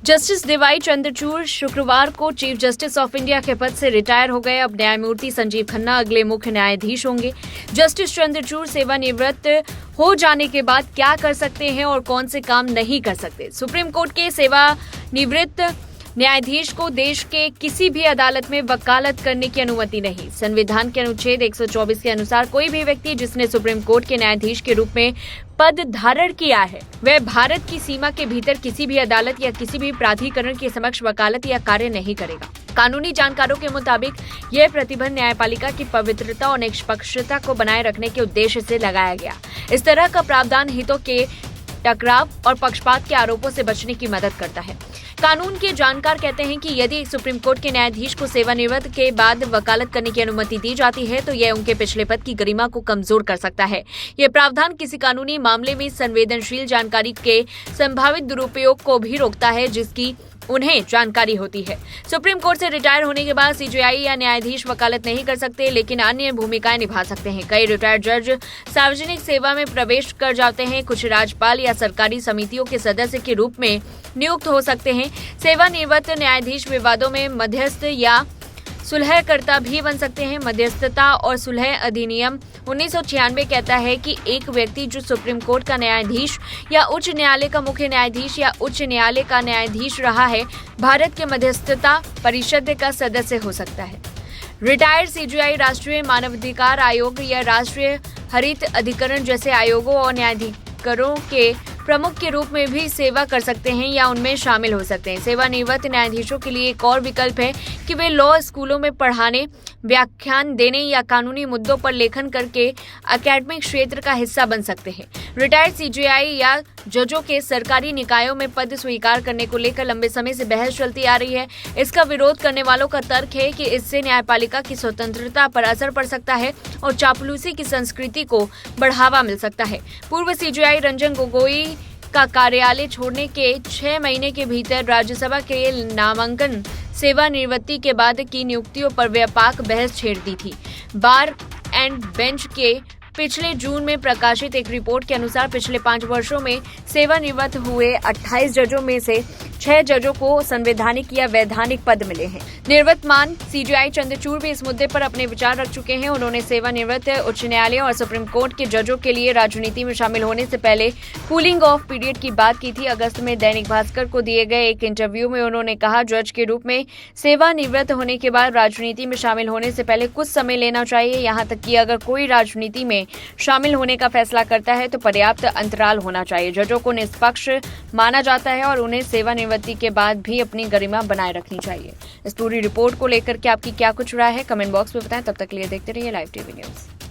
Justice D Y Chandrachud शुक्रवार को chief justice of India के पद से रिटायर हो गए। अब न्यायमूर्ति संजीव खन्ना अगले मुख्य न्यायाधीश होंगे। जस्टिस चंद्रचूड़ सेवानिवृत्त हो जाने के बाद क्या कर सकते हैं और कौन से काम नहीं कर सकते। सुप्रीम कोर्ट के सेवानिवृत्त न्यायाधीश को देश के किसी भी अदालत में वकालत करने की अनुमति नहीं। संविधान के अनुच्छेद 124 के अनुसार कोई भी व्यक्ति जिसने सुप्रीम कोर्ट के न्यायाधीश के रूप में पद धारण किया है वह भारत की सीमा के भीतर किसी भी अदालत या किसी भी प्राधिकरण के समक्ष वकालत या कार्य नहीं करेगा। कानूनी जानकारों के मुताबिक यह प्रतिबंध न्यायपालिका की पवित्रता और निष्पक्षता को बनाए रखने के उद्देश्य से लगाया गया। इस तरह का प्रावधान हितों के टकराव और पक्षपात के आरोपों से बचने की मदद करता है। कानून के जानकार कहते हैं कि यदि सुप्रीम कोर्ट के न्यायाधीश को सेवानिवृत्त के बाद वकालत करने की अनुमति दी जाती है तो यह उनके पिछले पद की गरिमा को कमजोर कर सकता है। यह प्रावधान किसी कानूनी मामले में संवेदनशील जानकारी के संभावित दुरुपयोग को भी रोकता है जिसकी उन्हें जानकारी होती है। सुप्रीम कोर्ट से रिटायर होने के बाद सीजेआई या न्यायाधीश वकालत नहीं कर सकते, लेकिन अन्य भूमिकाएं निभा सकते हैं। कई रिटायर्ड जज सार्वजनिक सेवा में प्रवेश कर जाते हैं। कुछ राज्यपाल या सरकारी समितियों के सदस्य के रूप में नियुक्त हो सकते हैं। सेवानिवृत्त न्यायाधीश विवादों में मध्यस्थ या सुलहकर्ता भी बन सकते हैं। मध्यस्थता और सुलह अधिनियम 1996 कहता है कि एक व्यक्ति जो सुप्रीम कोर्ट का न्यायाधीश या उच्च न्यायालय का मुख्य न्यायाधीश या उच्च न्यायालय का न्यायाधीश रहा है, भारत के मध्यस्थता परिषद का सदस्य हो सकता है। रिटायर्ड सीजेआई राष्ट्रीय मानवाधिकार आयोग या राष्ट्रीय हरित अधिकरण जैसे आयोगों और न्यायाधिकरणों के प्रमुख के रूप में भी सेवा कर सकते हैं या उनमें शामिल हो सकते हैं। सेवानिवृत्त न्यायाधीशों के लिए एक और विकल्प है कि वे लॉ स्कूलों में पढ़ाने, व्याख्यान देने या कानूनी मुद्दों पर लेखन करके एकेडमिक क्षेत्र का हिस्सा बन सकते हैं। रिटायर्ड सीजेआई या जजों के सरकारी निकायों में पद स्वीकार करने को लेकर लंबे समय से बहस चलती आ रही है। इसका विरोध करने वालों का तर्क है कि इससे न्यायपालिका की स्वतंत्रता पर असर पड़ सकता है और चापलूसी की संस्कृति को बढ़ावा मिल सकता है। पूर्व सीजेआई रंजन गोगोई का कार्यालय छोड़ने के 6 महीने के भीतर राज्यसभा के नामांकन सेवानिवृत्ति के बाद की नियुक्तियों पर व्यापक बहस छेड़ दी थी। बार एंड बेंच के पिछले जून में प्रकाशित एक रिपोर्ट के अनुसार पिछले 5 वर्षों में सेवानिवृत्त हुए 28 जजों में से 6 जजों को संवैधानिक या वैधानिक पद मिले हैं। निवर्तमान सीजेआई चंद्रचूड़ भी इस मुद्दे पर अपने विचार रख चुके हैं। उन्होंने सेवानिवृत्त उच्च न्यायालय और सुप्रीम कोर्ट के जजों के लिए राजनीति में शामिल होने से पहले कूलिंग ऑफ पीरियड की बात की थी। अगस्त में दैनिक भास्कर को दिए गए एक इंटरव्यू में उन्होंने कहा, जज के रूप में सेवानिवृत्त होने के बाद राजनीति में शामिल होने से पहले कुछ समय लेना चाहिए। यहाँ तक कि अगर कोई राजनीति में शामिल होने का फैसला करता है तो पर्याप्त अंतराल होना चाहिए। जजों को निष्पक्ष माना जाता है और उन्हें सेवानिवृत्ति के बाद भी अपनी गरिमा बनाए रखनी चाहिए। इस पूरी रिपोर्ट को लेकर के आपकी क्या कुछ राय है, कमेंट बॉक्स में बताएं। तब तक के लिए देखते रहिए लाइव टीवी न्यूज।